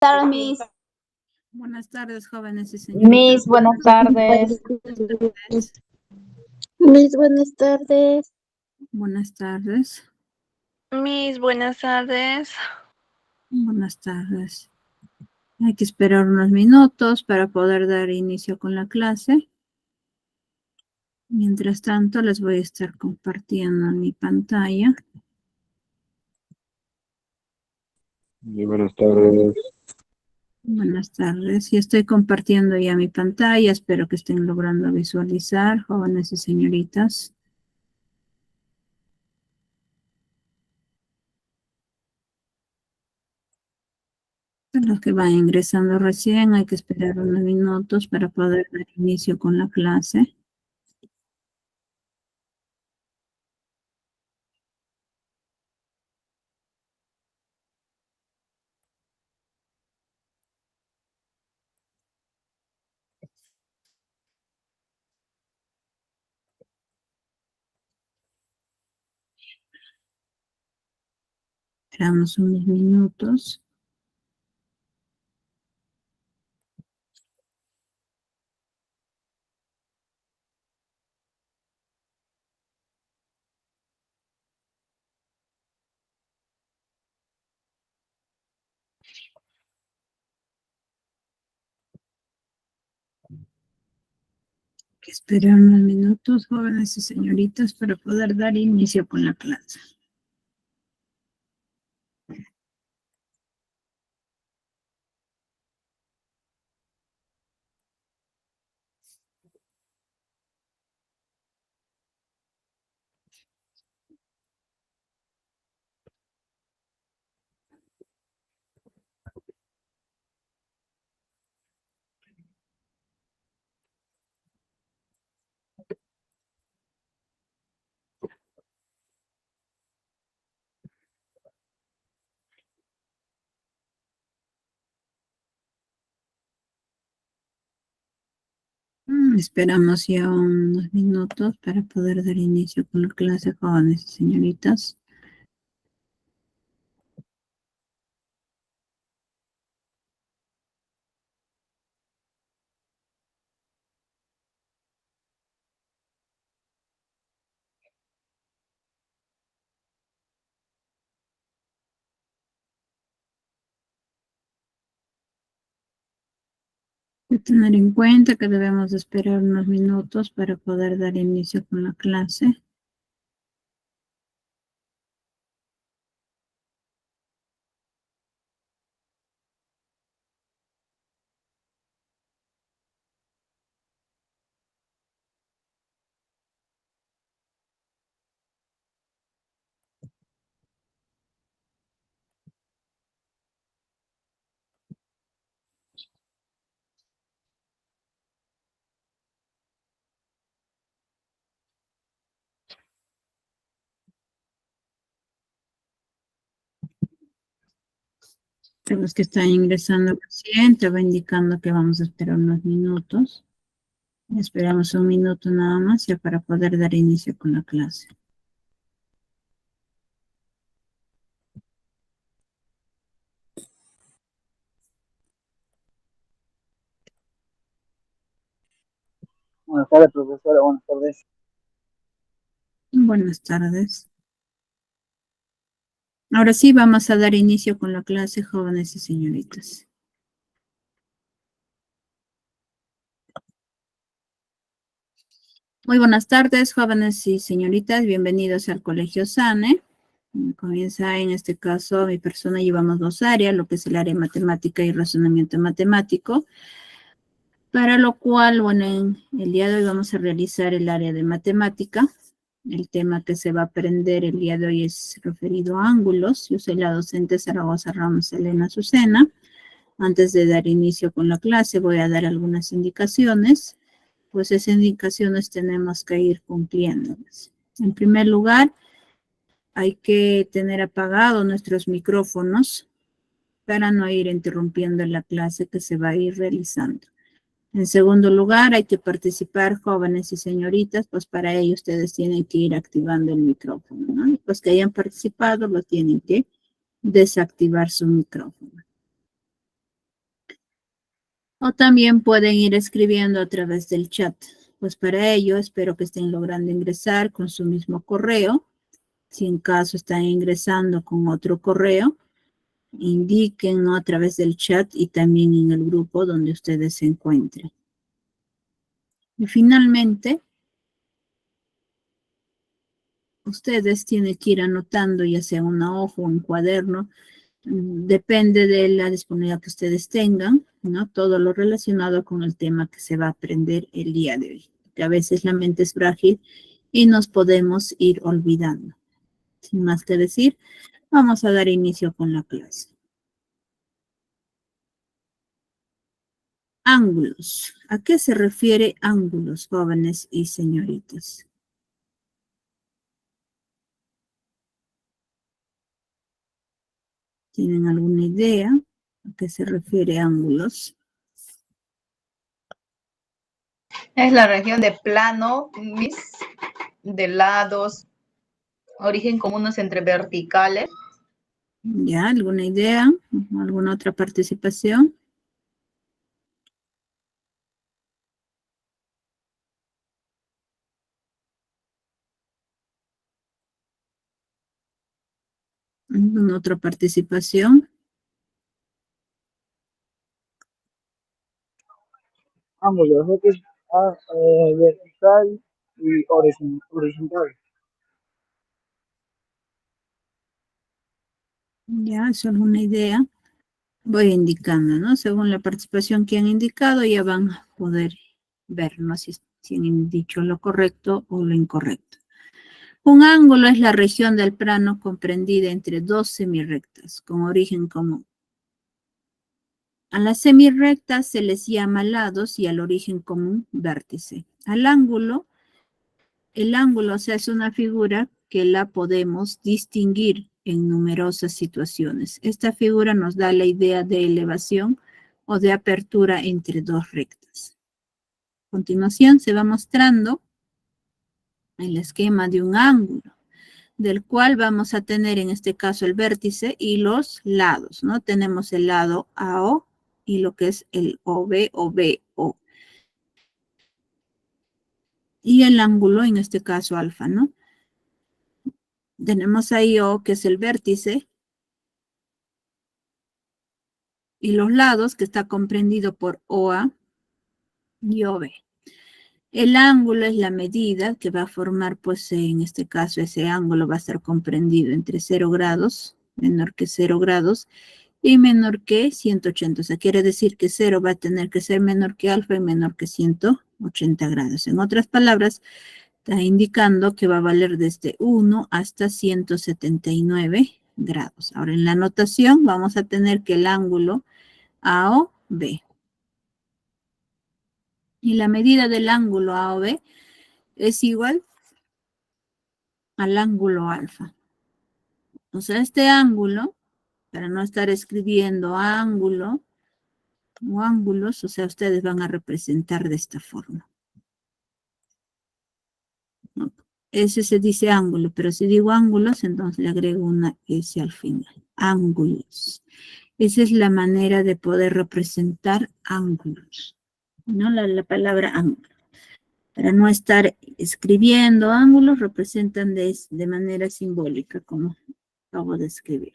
Tardes, Miss. Buenas tardes, jóvenes y señoritas. Miss, buenas tardes. Miss, buenas tardes. Buenas tardes. Miss, buenas tardes. Buenas tardes. Hay que esperar unos minutos para poder dar inicio con la clase. Mientras tanto, les voy a estar compartiendo mi pantalla. Buenas tardes. Buenas tardes. Y estoy compartiendo ya mi pantalla. Espero que estén logrando visualizar, jóvenes y señoritas. Los que van ingresando recién, hay que esperar unos minutos para poder dar inicio con la clase. Esperamos unos minutos. Que esperar unos minutos, jóvenes y señoritas, para poder dar inicio con la clase. Esperamos ya unos minutos para poder dar inicio con la clase, jóvenes y señoritas. Hay que tener en cuenta que debemos esperar unos minutos para poder dar inicio con la clase. De los que están ingresando recién, te va indicando que vamos a esperar unos minutos. Esperamos un minuto nada más ya para poder dar inicio con la clase. Buenas tardes, profesora. Buenas tardes. Buenas tardes. Ahora sí vamos a dar inicio con la clase, jóvenes y señoritas. Muy buenas tardes, jóvenes y señoritas. Bienvenidos al Colegio SANE. Comienza en este caso, mi persona llevamos dos áreas, lo que es el área matemática y razonamiento matemático. Para lo cual, bueno, en el día de hoy vamos a realizar el área de matemática. El tema que se va a aprender el día de hoy es referido a ángulos. Yo soy la docente Zaragoza Ramos Elena Azucena. Antes de dar inicio con la clase, voy a dar algunas indicaciones. Pues esas indicaciones tenemos que ir cumpliéndolas. En primer lugar, hay que tener apagados nuestros micrófonos para no ir interrumpiendo la clase que se va a ir realizando. En segundo lugar, hay que participar jóvenes y señoritas, pues para ello ustedes tienen que ir activando el micrófono, ¿no? Y pues que hayan participado, lo tienen que desactivar su micrófono. O también pueden ir escribiendo a través del chat. Pues para ello espero que estén logrando ingresar con su mismo correo. Si en caso están ingresando con otro correo, indiquen, ¿no?, a través del chat y también en el grupo donde ustedes se encuentren. Y finalmente, ustedes tienen que ir anotando, ya sea en una hoja o un cuaderno, depende de la disponibilidad que ustedes tengan, ¿no?, todo lo relacionado con el tema que se va a aprender el día de hoy. Que a veces la mente es frágil y nos podemos ir olvidando. Sin más que decir, vamos a dar inicio con la clase. Ángulos. ¿A qué se refiere ángulos, jóvenes y señoritas? ¿Tienen alguna idea a qué se refiere ángulos? Es la región de plano, de lados, origen comunes entre verticales. ¿Ya? ¿Alguna idea? ¿Alguna otra participación? ¿Alguna otra participación? Ambos, los ejes vertical y horizontal. ¿Ya? ¿Es alguna idea? Voy indicando, ¿no? Según la participación que han indicado, ya van a poder ver, ¿no?, si han dicho lo correcto o lo incorrecto. Un ángulo es la región del plano comprendida entre dos semirrectas con origen común. A las semirrectas se les llama lados y al origen común vértice. El ángulo, o sea, es una figura que la podemos distinguir en numerosas situaciones. Esta figura nos da la idea de elevación o de apertura entre dos rectas. A continuación se va mostrando el esquema de un ángulo, del cual vamos a tener en este caso el vértice y los lados, ¿no? Tenemos el lado AO y lo que es el OB o BO. Y el ángulo, en este caso alfa, ¿no? Tenemos ahí O, que es el vértice, y los lados, que está comprendido por OA y OB. El ángulo es la medida que va a formar, pues en este caso ese ángulo va a estar comprendido entre 0 grados, menor que 0 grados, y menor que 180. O sea, quiere decir que 0 va a tener que ser menor que alfa y menor que 180 grados. En otras palabras, está indicando que va a valer desde 1 hasta 179 grados. Ahora, en la notación vamos a tener que el ángulo AOB. Y la medida del ángulo AOB es igual al ángulo alfa. O sea, este ángulo, para no estar escribiendo ángulo o ángulos, o sea, ustedes van a representar de esta forma. ¿No? Ese se dice ángulo, pero si digo ángulos, entonces le agrego una S al final. Ángulos. Esa es la manera de poder representar ángulos, ¿no? La palabra ángulo. Para no estar escribiendo ángulos, representan de manera simbólica, como acabo de escribir.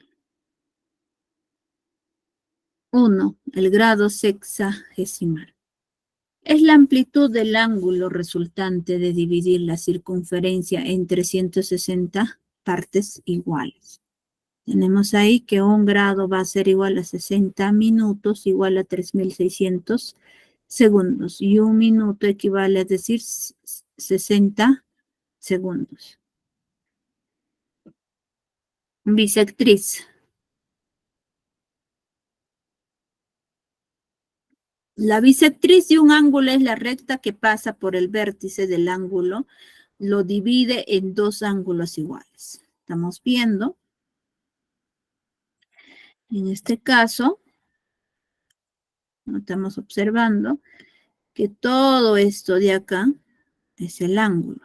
1. El grado sexagesimal. Es la amplitud del ángulo resultante de dividir la circunferencia entre 160 partes iguales. Tenemos ahí que 1 grado va a ser igual a 60 minutos, igual a 3.600 segundos. Y 1 minuto equivale a decir 60 segundos. Bisectriz. La bisectriz de un ángulo es la recta que pasa por el vértice del ángulo, lo divide en dos ángulos iguales. Estamos viendo, en este caso, estamos observando que todo esto de acá es el ángulo.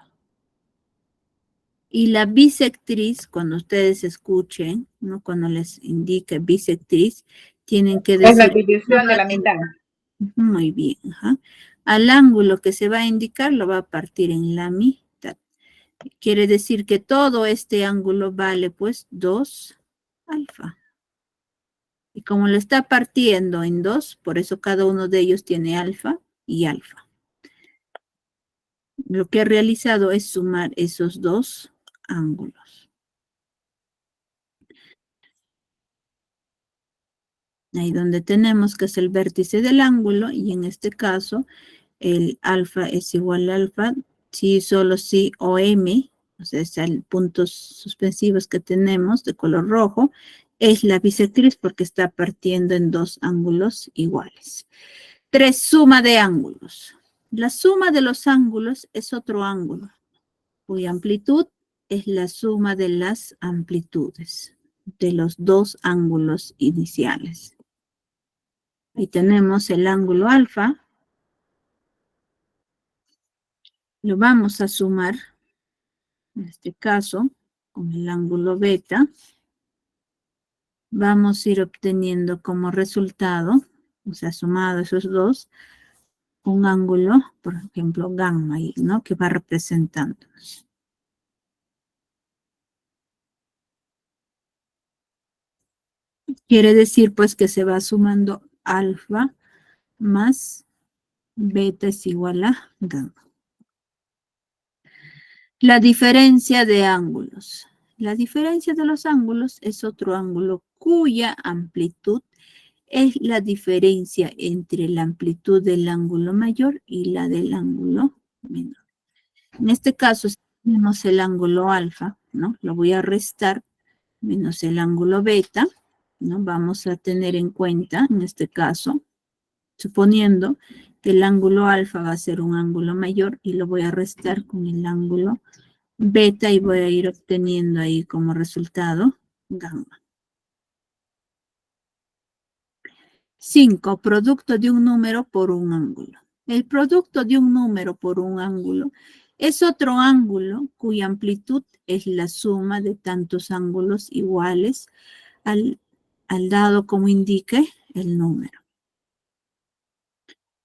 Y la bisectriz, cuando ustedes escuchen, ¿no?, cuando les indique bisectriz, tienen que decir... Es la división de la mitad. Muy bien. Ajá. Al ángulo que se va a indicar lo va a partir en la mitad. Quiere decir que todo este ángulo vale pues 2 alfa. Y como lo está partiendo en 2, por eso cada uno de ellos tiene alfa y alfa. Lo que he realizado es sumar esos dos ángulos. Ahí donde tenemos que es el vértice del ángulo y en este caso el alfa es igual a alfa, si solo si o m, o sea, son puntos suspensivos que tenemos de color rojo, es la bisectriz porque está partiendo en dos ángulos iguales. 3, suma de ángulos. La suma de los ángulos es otro ángulo, cuya amplitud es la suma de las amplitudes de los dos ángulos iniciales. Ahí tenemos el ángulo alfa. Lo vamos a sumar, en este caso, con el ángulo beta. Vamos a ir obteniendo como resultado, o sea, sumado esos dos, un ángulo, por ejemplo, gamma, ¿no? Que va representando. Quiere decir, pues, que se va sumando alfa más beta es igual a gamma. La diferencia de ángulos. La diferencia de los ángulos es otro ángulo cuya amplitud es la diferencia entre la amplitud del ángulo mayor y la del ángulo menor. En este caso, si tenemos el ángulo alfa, ¿no? Lo voy a restar menos el ángulo beta, ¿no? Vamos a tener en cuenta, en este caso, suponiendo que el ángulo alfa va a ser un ángulo mayor y lo voy a restar con el ángulo beta y voy a ir obteniendo ahí como resultado gamma. 5. Producto de un número por un ángulo. El producto de un número por un ángulo es otro ángulo cuya amplitud es la suma de tantos ángulos iguales al dado como indique el número.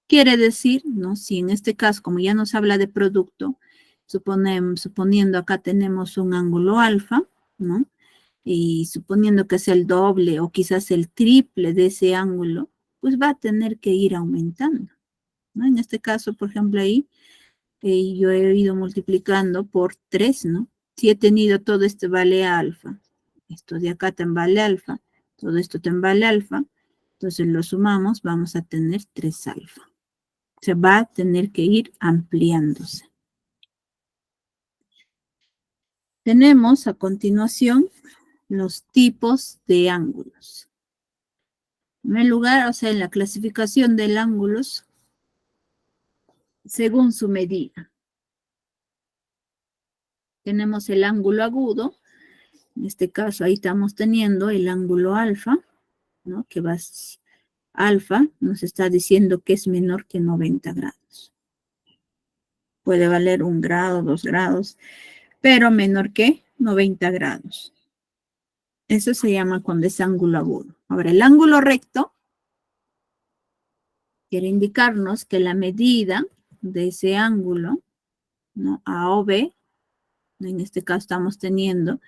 Quiere decir, ¿no? Si en este caso, como ya nos habla de producto, suponiendo acá tenemos un ángulo alfa, ¿no? Y suponiendo que es el doble o quizás el triple de ese ángulo, pues va a tener que ir aumentando, ¿no? En este caso, por ejemplo, ahí yo he ido multiplicando por 3, ¿no? Si he tenido todo este vale alfa, esto de acá también vale alfa, todo esto también vale alfa, entonces lo sumamos, vamos a tener 3 alfa. Se va a tener que ir ampliándose. Tenemos a continuación los tipos de ángulos. En primer lugar, o sea, en la clasificación de ángulos, según su medida. Tenemos el ángulo agudo, en este caso ahí estamos teniendo el ángulo alfa, ¿no? Que va alfa, nos está diciendo que es menor que 90 grados. Puede valer 1 grado, 2 grados, pero menor que 90 grados. Eso se llama cuando es ángulo agudo. Ahora, el ángulo recto quiere indicarnos que la medida de ese ángulo, ¿no? A o B, ¿no? En este caso estamos teniendo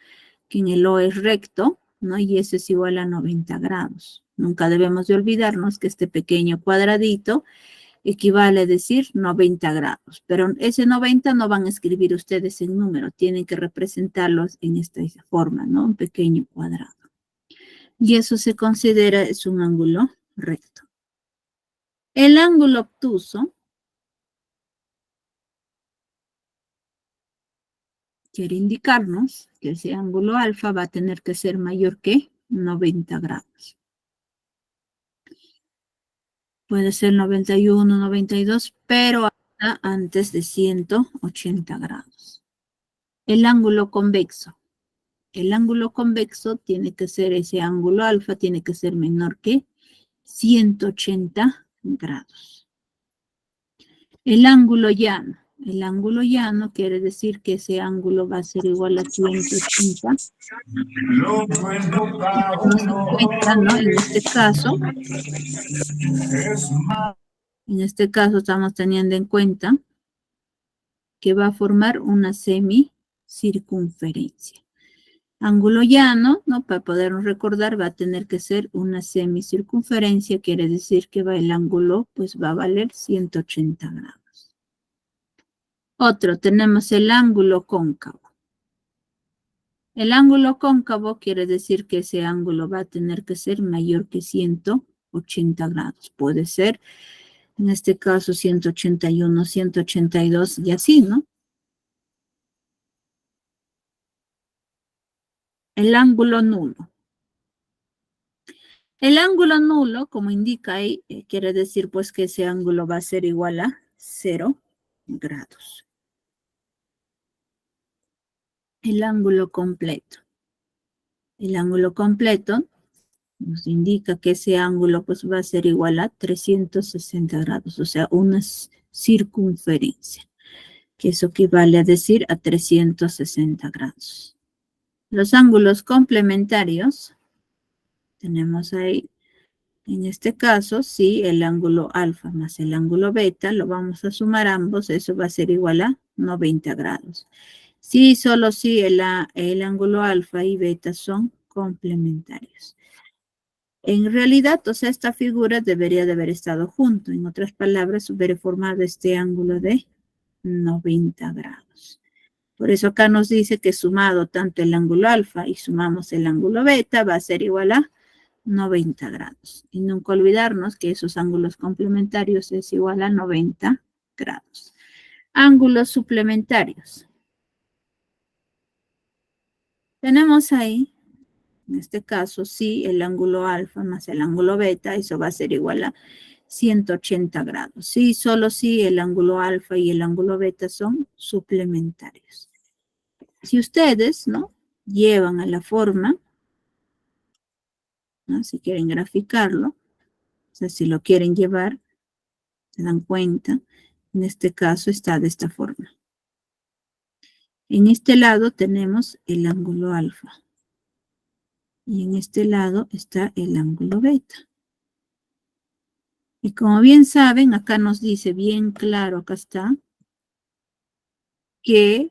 que en el O es recto, ¿no? Y ese es igual a 90 grados. Nunca debemos de olvidarnos que este pequeño cuadradito equivale a decir 90 grados. Pero ese 90 no van a escribir ustedes en número, tienen que representarlos en esta forma, ¿no? Un pequeño cuadrado. Y eso se considera es un ángulo recto. El ángulo obtuso quiere indicarnos que ese ángulo alfa va a tener que ser mayor que 90 grados. Puede ser 91, 92, pero hasta antes de 180 grados. El ángulo convexo. El ángulo convexo tiene que ser, ese ángulo alfa tiene que ser menor que 180 grados. El ángulo llano. El ángulo llano quiere decir que ese ángulo va a ser igual a 180. ¿No? En este caso, En este caso estamos teniendo en cuenta que va a formar una semicircunferencia. Ángulo llano, ¿no? Para podernos recordar, va a tener que ser una semicircunferencia, quiere decir que el ángulo pues va a valer 180 grados. Otro, tenemos el ángulo cóncavo. El ángulo cóncavo quiere decir que ese ángulo va a tener que ser mayor que 180 grados. Puede ser, en este caso, 181, 182 y así, ¿no? El ángulo nulo. El ángulo nulo, como indica ahí, quiere decir pues que ese ángulo va a ser igual a 0 grados. El ángulo completo. El ángulo completo nos indica que ese ángulo pues va a ser igual a 360 grados, o sea, una circunferencia, que eso equivale a decir a 360 grados. Los ángulos complementarios, tenemos ahí, en este caso, si el ángulo alfa más el ángulo beta, lo vamos a sumar ambos, eso va a ser igual a 90 grados. Sí, solo si el ángulo alfa y beta son complementarios. En realidad, o sea, esta figura debería de haber estado junto. En otras palabras, hubiera formado este ángulo de 90 grados. Por eso acá nos dice que sumado tanto el ángulo alfa y sumamos el ángulo beta va a ser igual a 90 grados. Y nunca olvidarnos que esos ángulos complementarios es igual a 90 grados. Ángulos suplementarios. Tenemos ahí, en este caso, sí, el ángulo alfa más el ángulo beta, eso va a ser igual a 180 grados. Sí, solo si el ángulo alfa y el ángulo beta son suplementarios. Si ustedes, ¿no?, llevan a la forma, ¿no?, si quieren graficarlo, o sea, si lo quieren llevar, se dan cuenta, en este caso está de esta forma. En este lado tenemos el ángulo alfa. Y en este lado está el ángulo beta. Y como bien saben, acá nos dice bien claro, acá está, que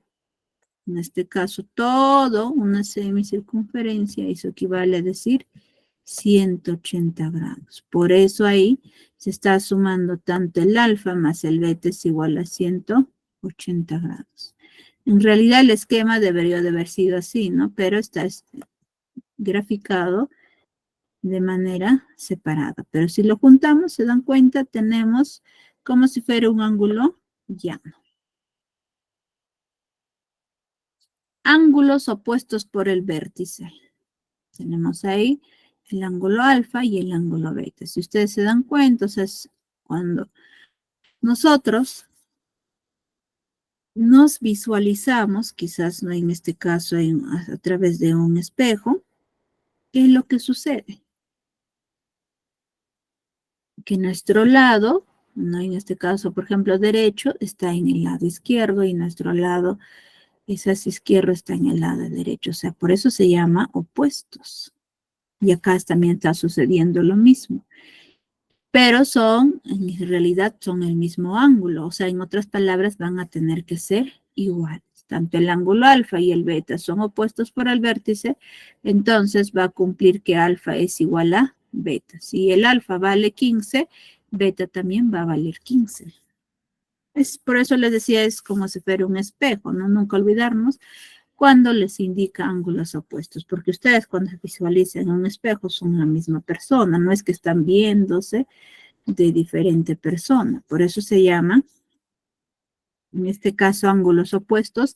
en este caso todo una semicircunferencia, eso equivale a decir 180 grados. Por eso ahí se está sumando tanto el alfa más el beta es igual a 180 grados. En realidad el esquema debería de haber sido así, ¿no? Pero está graficado de manera separada. Pero si lo juntamos, se dan cuenta, tenemos como si fuera un ángulo llano. Ángulos opuestos por el vértice. Tenemos ahí el ángulo alfa y el ángulo beta. Si ustedes se dan cuenta, o sea, es cuando nosotros nos visualizamos, quizás no en este caso a través de un espejo, ¿qué es lo que sucede? Que nuestro lado, ¿no?, en este caso, por ejemplo, derecho, está en el lado izquierdo y nuestro lado, quizás izquierdo, está en el lado derecho. O sea, por eso se llama opuestos. Y acá también está sucediendo lo mismo. Pero en realidad son el mismo ángulo. O sea, en otras palabras, van a tener que ser iguales. Tanto el ángulo alfa y el beta son opuestos por el vértice, entonces va a cumplir que alfa es igual a beta. Si el alfa vale 15, beta también va a valer 15. Por eso les decía, es como si fuera un espejo, ¿no? Nunca olvidarnos cuando les indica ángulos opuestos, porque ustedes cuando se visualizan en un espejo son la misma persona, no es que están viéndose de diferente persona. Por eso se llama, en este caso, ángulos opuestos,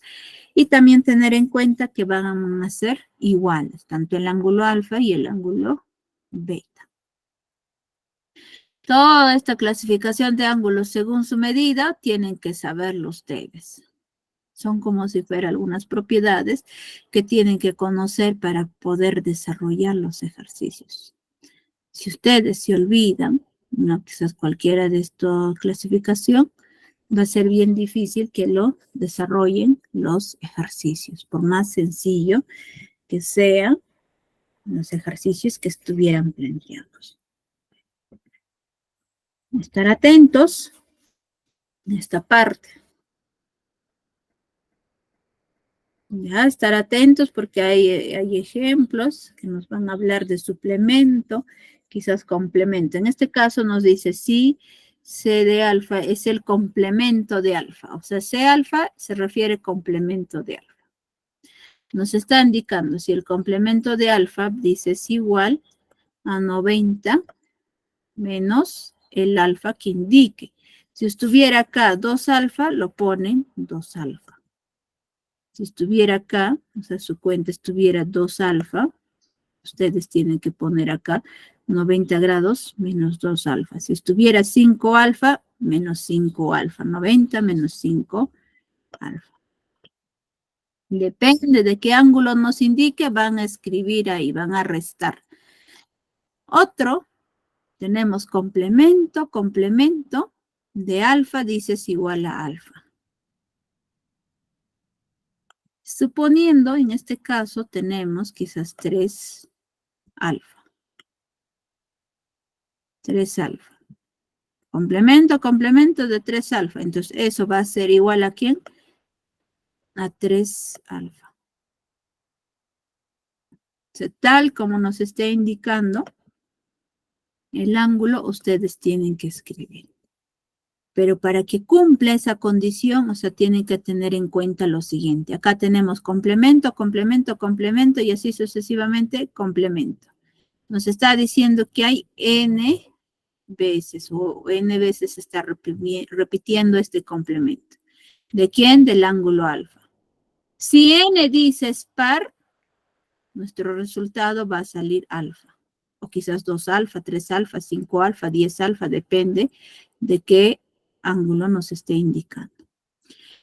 y también tener en cuenta que van a ser iguales, tanto el ángulo alfa y el ángulo beta. Toda esta clasificación de ángulos según su medida tienen que saberlo ustedes. Son como si fueran algunas propiedades que tienen que conocer para poder desarrollar los ejercicios. Si ustedes se olvidan, no, quizás cualquiera de esta clasificación, va a ser bien difícil que lo desarrollen los ejercicios, por más sencillo que sean los ejercicios que estuvieran planteados. Estar atentos en esta parte. Ya, estar atentos porque hay ejemplos que nos van a hablar de suplemento, quizás complemento. En este caso nos dice si C de alfa es el complemento de alfa. O sea, C alfa se refiere complemento de alfa. Nos está indicando si el complemento de alfa dice es igual a 90 menos el alfa que indique. Si estuviera acá 2 alfa, lo ponen 2 alfa. Si estuviera acá, o sea, su cuenta estuviera 2 alfa, ustedes tienen que poner acá 90 grados menos 2 alfa. Si estuviera 5 alfa, menos 5 alfa. 90 menos 5 alfa. Depende de qué ángulo nos indique, van a escribir ahí, van a restar. Otro, tenemos complemento de alfa, dice es igual a alfa. Suponiendo, en este caso, tenemos quizás 3 alfa. 3 alfa. Complemento de 3 alfa. Entonces, eso va a ser igual a ¿quién? A 3 alfa. O sea, tal como nos esté indicando el ángulo, ustedes tienen que escribir. Pero para que cumpla esa condición, o sea, tienen que tener en cuenta lo siguiente. Acá tenemos complemento y así sucesivamente complemento. Nos está diciendo que hay n veces o n veces se está repitiendo este complemento. ¿De quién? Del ángulo alfa. Si n dice es par, nuestro resultado va a salir alfa. O quizás 2 alfa, 3 alfa, 5 alfa, 10 alfa, depende de qué ángulo nos esté indicando.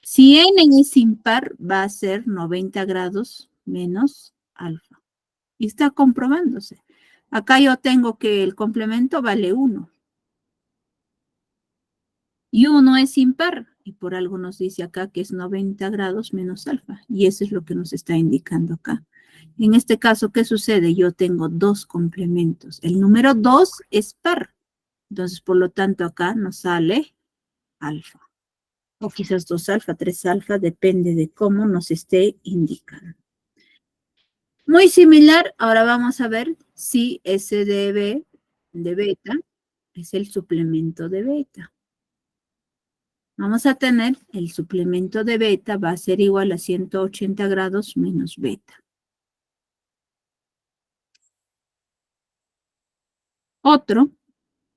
Si n es impar, va a ser 90 grados menos alfa. Y está comprobándose. Acá yo tengo que el complemento vale 1. Y 1 es impar. Y por algo nos dice acá que es 90 grados menos alfa. Y eso es lo que nos está indicando acá. En este caso, ¿qué sucede? Yo tengo 2 complementos. El número 2 es par. Entonces, por lo tanto, acá nos sale alfa. O quizás 2 alfa, 3 alfa, depende de cómo nos esté indicando. Muy similar, ahora vamos a ver si S de beta es el suplemento de beta. Vamos a tener el suplemento de beta va a ser igual a 180 grados menos beta. Otro,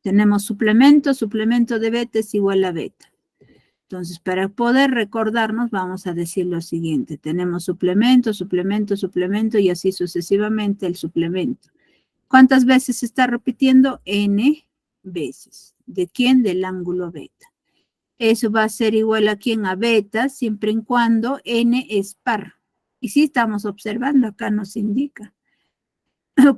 tenemos suplemento de beta es igual a beta. Entonces, para poder recordarnos, vamos a decir lo siguiente. Tenemos suplemento y así sucesivamente el suplemento. ¿Cuántas veces se está repitiendo? N veces. ¿De quién? Del ángulo beta. Eso va a ser igual a quién? A beta, siempre y cuando N es par. Y sí estamos observando, acá nos indica.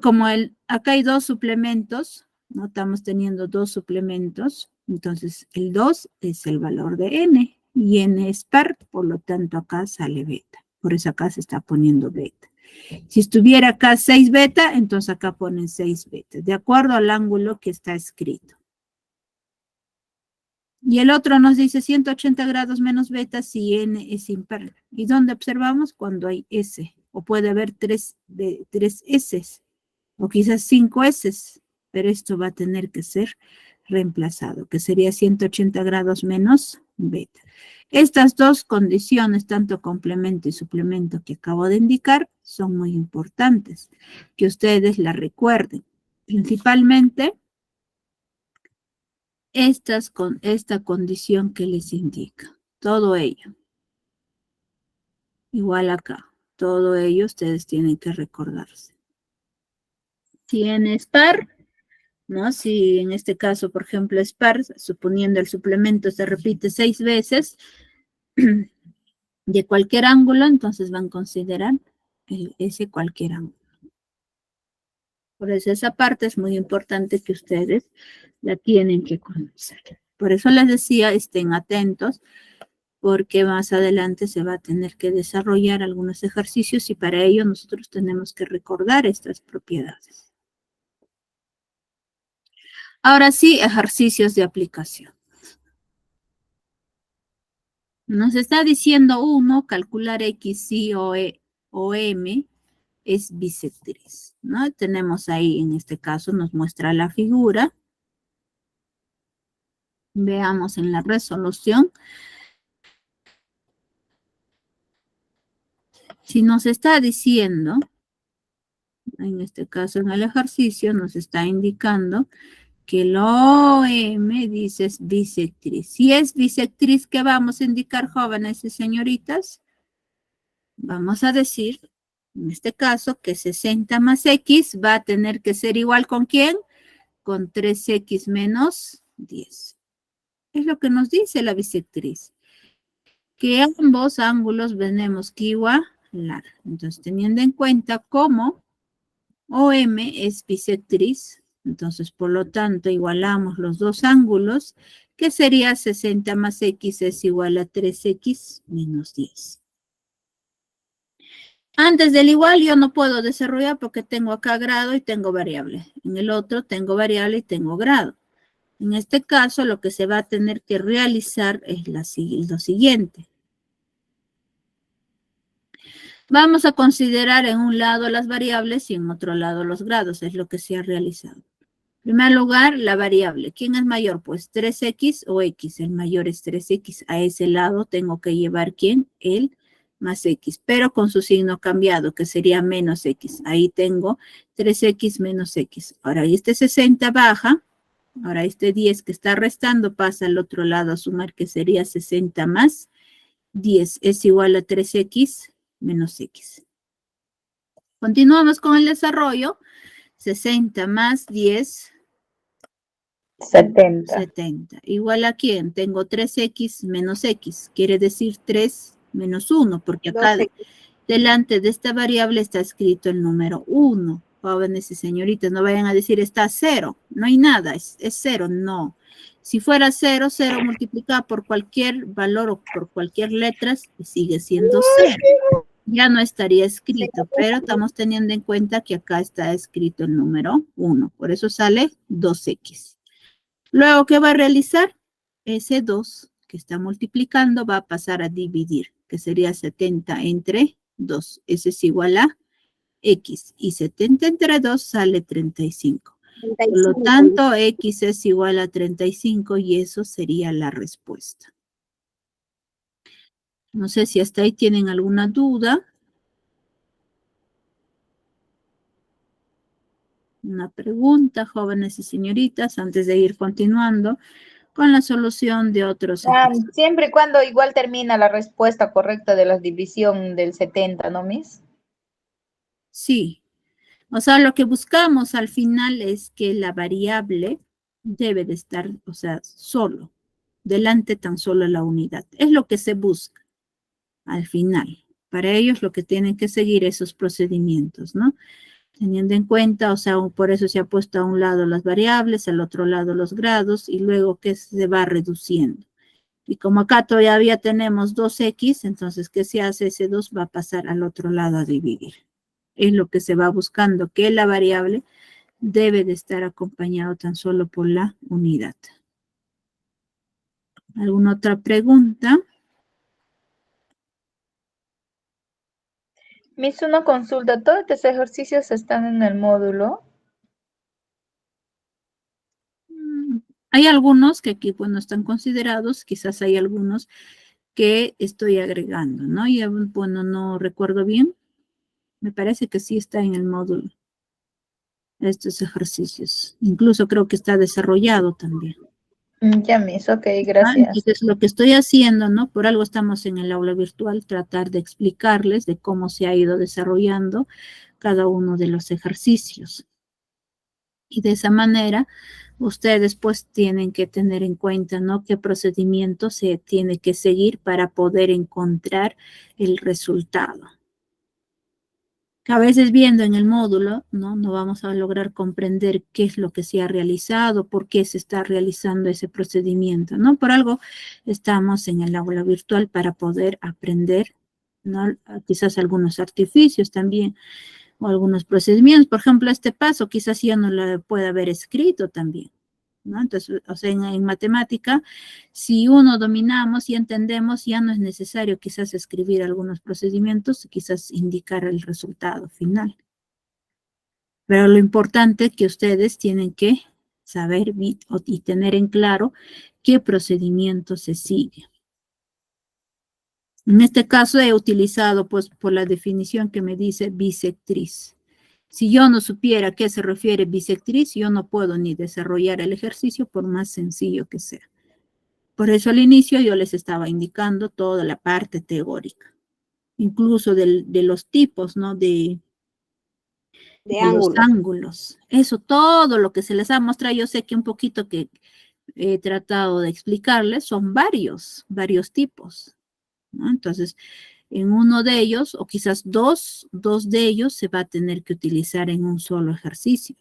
Como acá hay 2 suplementos, ¿no? Estamos teniendo 2 suplementos. Entonces, el 2 es el valor de N. Y N es par, por lo tanto, acá sale beta. Por eso acá se está poniendo beta. Si estuviera acá 6 beta, entonces acá ponen 6 beta, de acuerdo al ángulo que está escrito. Y el otro nos dice 180 grados menos beta si n es impar. ¿Y dónde observamos? Cuando hay S. O puede haber 3 S. O quizás 5 S. Pero esto va a tener que ser reemplazado, que sería 180 grados menos beta. Estas dos condiciones, tanto complemento y suplemento que acabo de indicar, son muy importantes, que ustedes la recuerden. Principalmente, esta condición que les indica. Todo ello. Igual acá. Todo ello ustedes tienen que recordarse. Si n es par, ¿no? Si en este caso, por ejemplo, es par, suponiendo el suplemento se repite 6 veces, de cualquier ángulo, entonces van a considerar ese cualquier ángulo. Por eso esa parte es muy importante que ustedes la tienen que conocer. Por eso les decía, estén atentos, porque más adelante se va a tener que desarrollar algunos ejercicios y para ello nosotros tenemos que recordar estas propiedades. Ahora sí, ejercicios de aplicación. Nos está diciendo uno, calcular X, Y o M es bisectriz, ¿no? Tenemos ahí, en este caso, nos muestra la figura. Veamos en la resolución. Si nos está diciendo, en este caso en el ejercicio, nos está indicando que el OM dice es bisectriz. Si es bisectriz, ¿qué vamos a indicar, jóvenes y señoritas? Vamos a decir, en este caso, que 60 más X va a tener que ser igual ¿con quién? Con 3X menos 10. Es lo que nos dice la bisectriz. Que ambos ángulos tenemos que igualar. Entonces, teniendo en cuenta cómo OM es bisectriz, entonces, por lo tanto, igualamos los dos ángulos, que sería 60 más X es igual a 3X menos 10. Antes del igual yo no puedo desarrollar porque tengo acá grado y tengo variable. En el otro tengo variable y tengo grado. En este caso, lo que se va a tener que realizar es lo siguiente. Vamos a considerar en un lado las variables y en otro lado los grados, es lo que se ha realizado. En primer lugar, la variable. ¿Quién es mayor? Pues 3X o X. El mayor es 3X. A ese lado tengo que llevar ¿quién? El más X, pero con su signo cambiado, que sería menos X. Ahí tengo 3X menos X. Ahora, este 60 baja. Ahora, este 10 que está restando pasa al otro lado a sumar, que sería 60 más 10. Es igual a 3X menos X. Continuamos con el desarrollo. 60 más 10. 70. ¿Igual a quién? Tengo 3X menos X. Quiere decir 3 menos 1, porque acá delante de esta variable está escrito el número 1. Jóvenes y señoritas, no vayan a decir está 0. No hay nada, es 0. No. Si fuera 0, 0 multiplicado por cualquier valor o por cualquier letra, sigue siendo 0. Ya no estaría escrito, pero estamos teniendo en cuenta que acá está escrito el número 1. Por eso sale 2X. Luego, ¿qué va a realizar? Ese 2 que está multiplicando va a pasar a dividir, que sería 70 entre 2. Ese es igual a X. Y 70 entre 2 sale 35. Por lo tanto, X es igual a 35 y eso sería la respuesta. No sé si hasta ahí tienen alguna duda. Una pregunta, jóvenes y señoritas, antes de ir continuando con la solución de otros ejercicios. Siempre y cuando igual termina la respuesta correcta de la división del 70, ¿no, Miss? Sí. O sea, lo que buscamos al final es que la variable debe de estar, o sea, solo, delante tan solo la unidad. Es lo que se busca al final. Para ellos lo que tienen que seguir esos procedimientos, ¿no? Teniendo en cuenta, o sea, por eso se ha puesto a un lado las variables, al otro lado los grados, y luego que se va reduciendo. Y como acá todavía tenemos 2X, entonces, ¿qué se hace? Ese 2 va a pasar al otro lado a dividir. Es lo que se va buscando, que la variable debe de estar acompañado tan solo por la unidad. ¿Alguna otra pregunta? Miss, una consulta. ¿Todos estos ejercicios están en el módulo? Hay algunos que aquí, bueno, están considerados, quizás hay algunos que estoy agregando, ¿no? Y bueno, no recuerdo bien. Me parece que sí está en el módulo estos ejercicios. Incluso creo que está desarrollado también. Ya, Miss, ok, gracias. Entonces, lo que estoy haciendo, ¿no? Por algo estamos en el aula virtual, tratar de explicarles de cómo se ha ido desarrollando cada uno de los ejercicios. Y de esa manera, ustedes pues tienen que tener en cuenta, ¿no? Qué procedimiento se tiene que seguir para poder encontrar el resultado. Que a veces viendo en el módulo, ¿no? No vamos a lograr comprender qué es lo que se ha realizado, por qué se está realizando ese procedimiento, ¿no? Por algo estamos en el aula virtual para poder aprender, ¿no? Quizás algunos artificios también, o algunos procedimientos. Por ejemplo, este paso quizás ya no lo pueda haber escrito también. ¿no? Entonces, o sea, en matemática, si uno dominamos y entendemos, ya no es necesario quizás escribir algunos procedimientos, quizás indicar el resultado final. Pero lo importante es que ustedes tienen que saber y tener en claro qué procedimiento se sigue. En este caso he utilizado, pues, por la definición que me dice bisectriz. Si yo no supiera a qué se refiere bisectriz, yo no puedo ni desarrollar el ejercicio por más sencillo que sea. Por eso al inicio yo les estaba indicando toda la parte teórica, incluso de los tipos, ¿no? De los ángulos. Eso, todo lo que se les ha mostrado, yo sé que un poquito que he tratado de explicarles, son varios tipos, ¿no? Entonces, en uno de ellos, o quizás dos de ellos, se va a tener que utilizar en un solo ejercicio.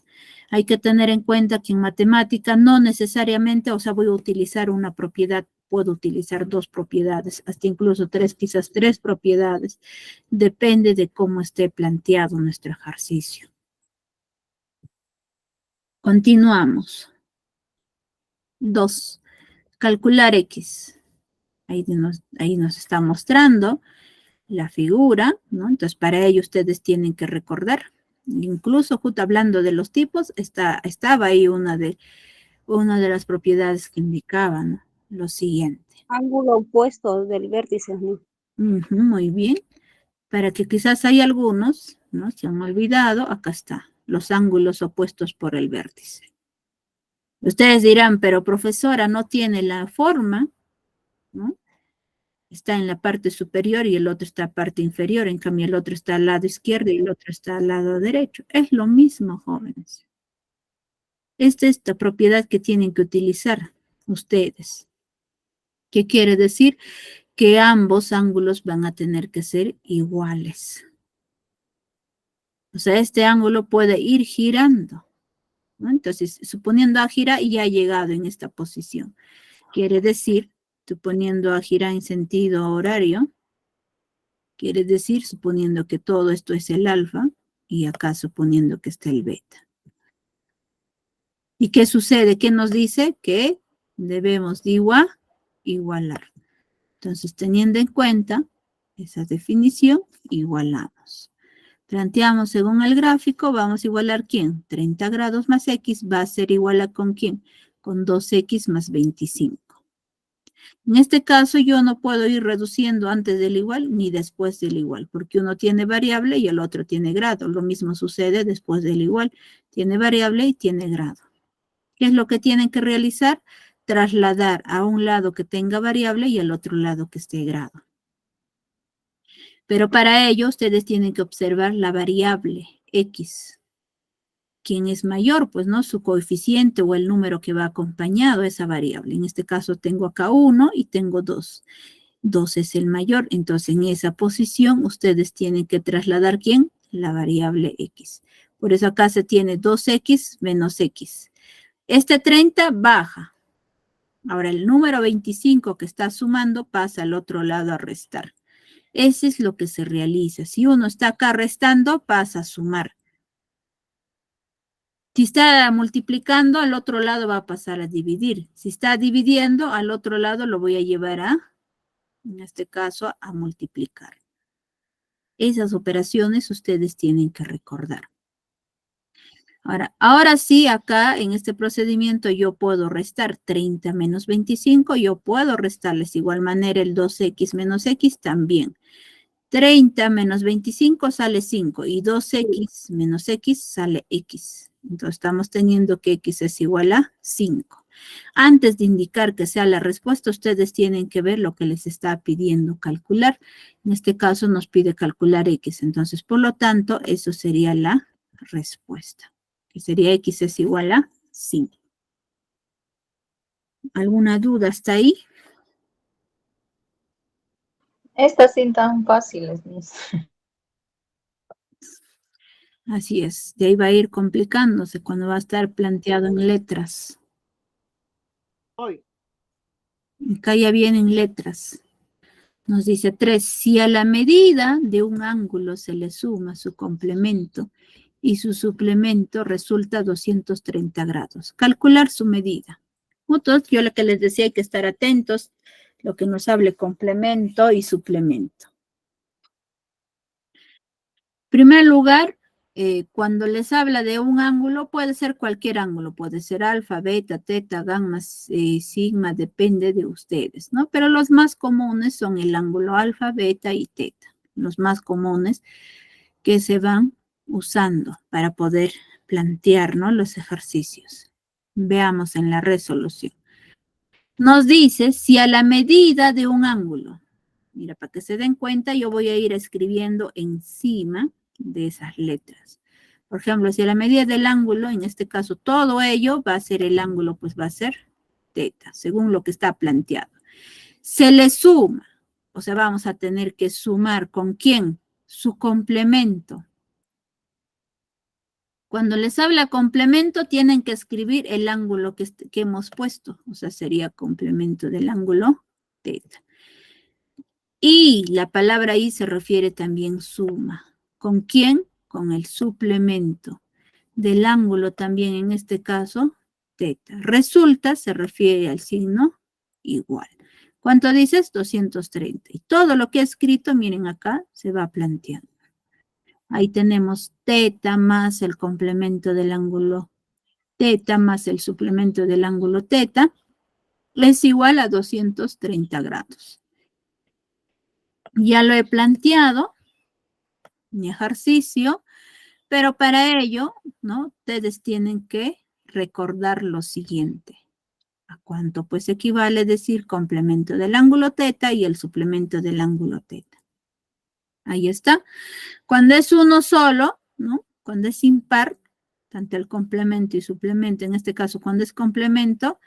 Hay que tener en cuenta que en matemática no necesariamente, o sea, voy a utilizar una propiedad, puedo utilizar dos propiedades, hasta incluso tres, quizás tres propiedades. Depende de cómo esté planteado nuestro ejercicio. Continuamos. 2. Calcular X. Ahí nos está mostrando la figura, ¿no? Entonces, para ello ustedes tienen que recordar. Incluso, justo hablando de los tipos, estaba ahí una de las propiedades que indicaban, ¿no? Lo siguiente. Ángulo opuesto del vértice, ¿no? Muy bien. Para que quizás hay algunos, ¿no? Se han olvidado, acá está, los ángulos opuestos por el vértice. Ustedes dirán, pero profesora, no tiene la forma, ¿no? Está en la parte superior y el otro está en la parte inferior, en cambio el otro está al lado izquierdo y el otro está al lado derecho. Es lo mismo, jóvenes. Esta es la propiedad que tienen que utilizar ustedes. ¿Qué quiere decir? Que ambos ángulos van a tener que ser iguales. O sea, este ángulo puede ir girando, ¿no? Entonces, suponiendo a girar y ya ha llegado en esta posición. Quiere decir, suponiendo a girar en sentido horario, quiere decir, suponiendo que todo esto es el alfa, y acá suponiendo que está el beta. ¿Y qué sucede? ¿Qué nos dice? Que debemos de igualar. Entonces, teniendo en cuenta esa definición, igualamos. Planteamos según el gráfico, vamos a igualar ¿quién? 30 grados más X va a ser igual a ¿con quién? Con 2X más 25. En este caso yo no puedo ir reduciendo antes del igual ni después del igual, porque uno tiene variable y el otro tiene grado. Lo mismo sucede después del igual. Tiene variable y tiene grado. ¿Qué es lo que tienen que realizar? Trasladar a un lado que tenga variable y al otro lado que esté grado. Pero para ello ustedes tienen que observar la variable X. ¿Quién es mayor? Pues no, su coeficiente o el número que va acompañado a esa variable. En este caso tengo acá 1 y tengo 2. 2 es el mayor, entonces en esa posición ustedes tienen que trasladar ¿quién? La variable X. Por eso acá se tiene 2X menos X. Este 30 baja. Ahora el número 25 que está sumando pasa al otro lado a restar. Eso es lo que se realiza. Si uno está acá restando, pasa a sumar. Si está multiplicando, al otro lado va a pasar a dividir. Si está dividiendo, al otro lado lo voy a llevar en este caso, a multiplicar. Esas operaciones ustedes tienen que recordar. Ahora sí, acá en este procedimiento yo puedo restar 30 menos 25, yo puedo restarles de igual manera el 2X menos X también. 30 menos 25 sale 5 y 2X menos X sale X. Entonces estamos teniendo que X es igual a 5. Antes de indicar que sea la respuesta, ustedes tienen que ver lo que les está pidiendo calcular. En este caso nos pide calcular X. Entonces, por lo tanto, eso sería la respuesta. Que sería X es igual a 5. ¿Alguna duda hasta ahí? Estas sí tan fáciles, Miss. Así es. De ahí va a ir complicándose cuando va a estar planteado en letras. Acá ya vienen letras. Nos dice 3. Si a la medida de un ángulo se le suma su complemento y su suplemento resulta 230 grados. Calcular su medida. Entonces, yo lo que les decía, hay que estar atentos, lo que nos hable complemento y suplemento. En primer lugar, cuando les habla de un ángulo, puede ser cualquier ángulo, puede ser alfa, beta, teta, gamma, sigma, depende de ustedes, ¿no? Pero los más comunes son el ángulo alfa, beta y teta, los más comunes que se van usando para poder plantear, ¿no?, los ejercicios. Veamos en la resolución. Nos dice si a la medida de un ángulo, mira, para que se den cuenta, yo voy a ir escribiendo encima de esas letras. Por ejemplo, si a la medida del ángulo, en este caso todo ello va a ser el ángulo, pues va a ser teta, según lo que está planteado. Se le suma, o sea, vamos a tener que sumar ¿con quién? Su complemento. Cuando les habla complemento, tienen que escribir el ángulo que hemos puesto, o sea, sería complemento del ángulo teta. Y la palabra ahí se refiere también suma. ¿Con quién? Con el suplemento del ángulo también, en este caso, teta. Resulta, se refiere al signo igual. ¿Cuánto dices? 230. Y todo lo que he escrito, miren acá, se va planteando. Ahí tenemos teta más el complemento del ángulo teta más el suplemento del ángulo teta es igual a 230 grados. Ya lo he planteado, mi ejercicio, pero para ello, ¿no?, ustedes tienen que recordar lo siguiente. ¿A cuánto? Pues equivale decir complemento del ángulo teta y el suplemento del ángulo teta. Ahí está. Cuando es uno solo, ¿no?, cuando es impar, tanto el complemento y suplemento, en este caso cuando es complemento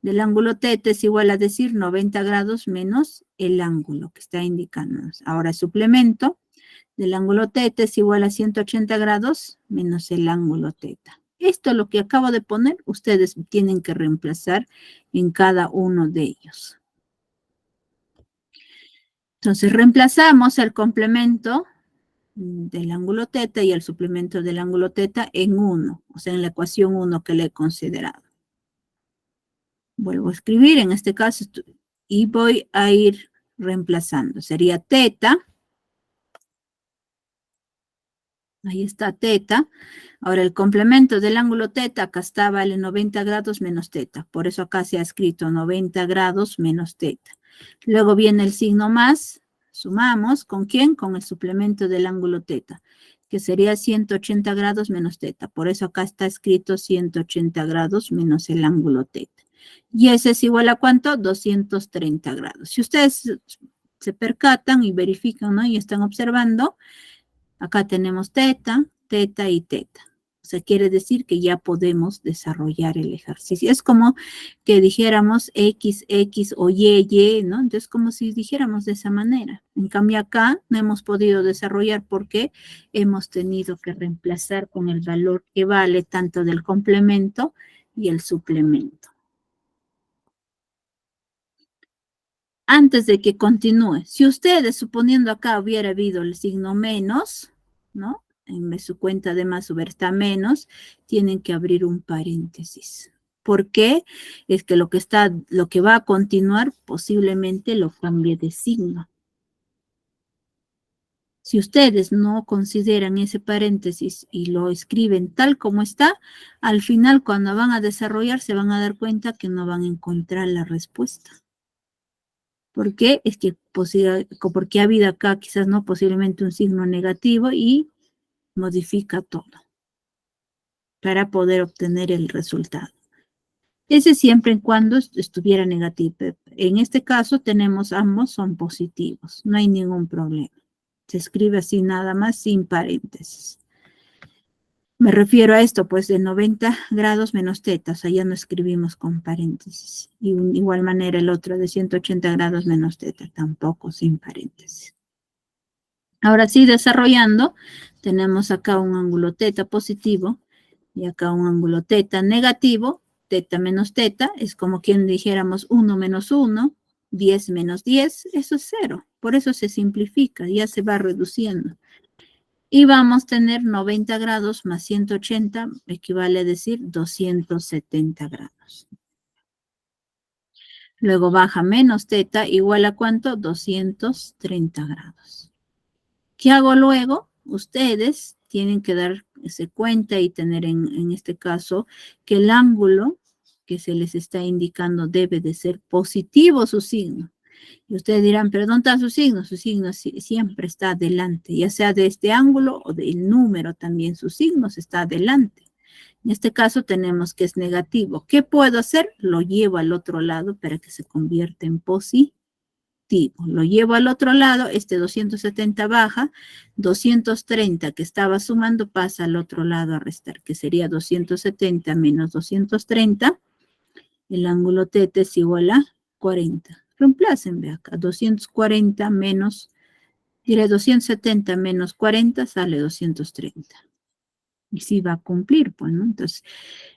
del ángulo teta es igual a decir 90 grados menos el ángulo que está indicándonos. Ahora suplemento del ángulo teta es igual a 180 grados menos el ángulo teta. Esto, lo que acabo de poner, ustedes tienen que reemplazar en cada uno de ellos. Entonces reemplazamos el complemento del ángulo teta y el suplemento del ángulo teta en 1, o sea, en la ecuación 1 que le he considerado. Vuelvo a escribir en este caso y voy a ir reemplazando. Sería teta. Ahí está teta. Ahora el complemento del ángulo teta, acá está, vale 90 grados menos teta. Por eso acá se ha escrito 90 grados menos teta. Luego viene el signo más. Sumamos, ¿con quién? Con el suplemento del ángulo teta, que sería 180 grados menos teta. Por eso acá está escrito 180 grados menos el ángulo teta. Y ese es igual a ¿cuánto? 230 grados. Si ustedes se percatan y verifican, ¿no?, y están observando, acá tenemos teta, teta y teta. O sea, quiere decir que ya podemos desarrollar el ejercicio. Es como que dijéramos X, X o Y, Y, ¿no? Entonces, como si dijéramos de esa manera. En cambio, acá no hemos podido desarrollar porque hemos tenido que reemplazar con el valor que vale tanto del complemento y el suplemento. Antes de que continúe, si ustedes, suponiendo acá hubiera habido el signo menos, ¿no?, en vez de su cuenta de más hubiera está menos, tienen que abrir un paréntesis. ¿Por qué? Es que lo que va a continuar posiblemente lo cambie de signo. Si ustedes no consideran ese paréntesis y lo escriben tal como está, al final cuando van a desarrollar se van a dar cuenta que no van a encontrar la respuesta. ¿Por qué? Es que porque ha habido acá quizás no posiblemente un signo negativo y modifica todo para poder obtener el resultado. Ese siempre y cuando estuviera negativo. En este caso tenemos ambos son positivos, no hay ningún problema. Se escribe así nada más sin paréntesis. Me refiero a esto, pues de 90 grados menos teta, o sea, ya no escribimos con paréntesis. Y de igual manera el otro de 180 grados menos teta, tampoco sin paréntesis. Ahora sí, desarrollando, tenemos acá un ángulo teta positivo y acá un ángulo teta negativo. Teta menos teta es como quien dijéramos 1 menos 1, 10 menos 10, eso es 0. Por eso se simplifica, ya se va reduciendo. Y vamos a tener 90 grados más 180, equivale a decir 270 grados. Luego baja menos teta, igual a ¿cuánto? 230 grados. ¿Qué hago luego? Ustedes tienen que darse cuenta y tener en este caso que el ángulo que se les está indicando debe de ser positivo su signo. Y ustedes dirán, pero ¿dónde está su signo? Su signo siempre está adelante, ya sea de este ángulo o del número también, su signo está adelante. En este caso tenemos que es negativo. ¿Qué puedo hacer? Lo llevo al otro lado para que se convierta en positivo. Lo llevo al otro lado, este 270 baja, 230 que estaba sumando pasa al otro lado a restar, que sería 270 menos 230. El ángulo teta es igual a 40. Reemplácenme acá, 240 menos, diré 270 menos 40 sale 230. Y sí va a cumplir, pues, ¿no? Entonces,